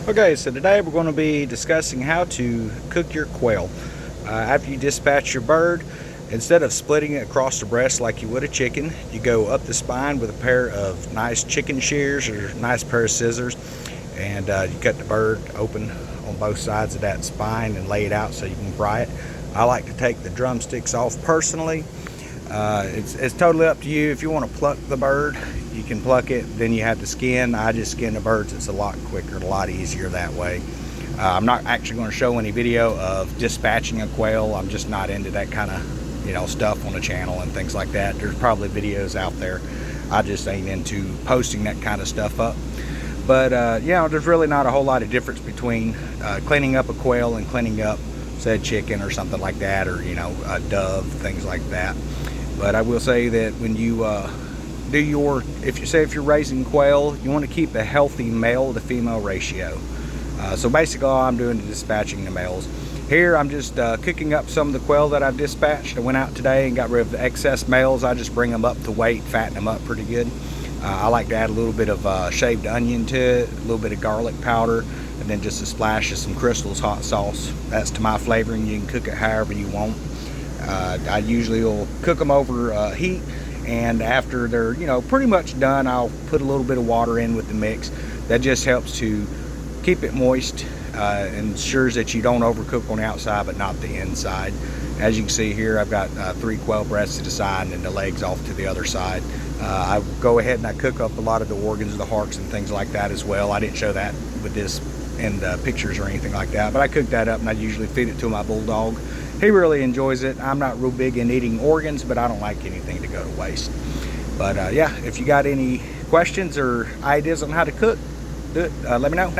Okay, so today we're going to be discussing how to cook your quail. After you dispatch your bird, instead of splitting it across the breast like you would a chicken, you go up the spine with a pair of nice chicken shears or a nice pair of scissors, and you cut the bird open on both sides of that spine and lay it out so you can fry it. I like to take the drumsticks off personally. It's totally up to you. If you want to pluck the bird, you can pluck it, then you have the skin. I just skin the birds. It's a lot quicker, a lot easier that way. I'm not actually going to show any video of dispatching a quail. I'm just not into that kind of stuff on the channel and things like that. There's probably videos out there. I just ain't into posting that kind of stuff up. But there's really not a whole lot of difference between cleaning up a quail and cleaning up, say, a chicken or something like that, or a dove, things like that. But I will say that when you if you're raising quail, you want to keep a healthy male to female ratio. So basically all I'm doing is dispatching the males. Here I'm just cooking up some of the quail that I've dispatched. I went out today and got rid of the excess males. I just bring them up to weight, fatten them up pretty good. I like to add a little bit of shaved onion to it, a little bit of garlic powder, and then just a splash of some Crystal's hot sauce. That's to my flavoring. You can cook it however you want. I usually will cook them over heat, and after they're pretty much done, I'll put a little bit of water in with the mix. That just helps to keep it moist, ensures that you don't overcook on the outside but not the inside. As you can see here, I've got 3 quail breasts to the side and the legs off to the other side. I go ahead and I cook up a lot of the organs, the hearts and things like that as well. I didn't show that with this in the pictures or anything like that, but I cook that up and I usually feed it to my bulldog. He really enjoys it. I'm not real big in eating organs, but I don't like anything to go to waste. But if you got any questions or ideas on how to cook, let me know.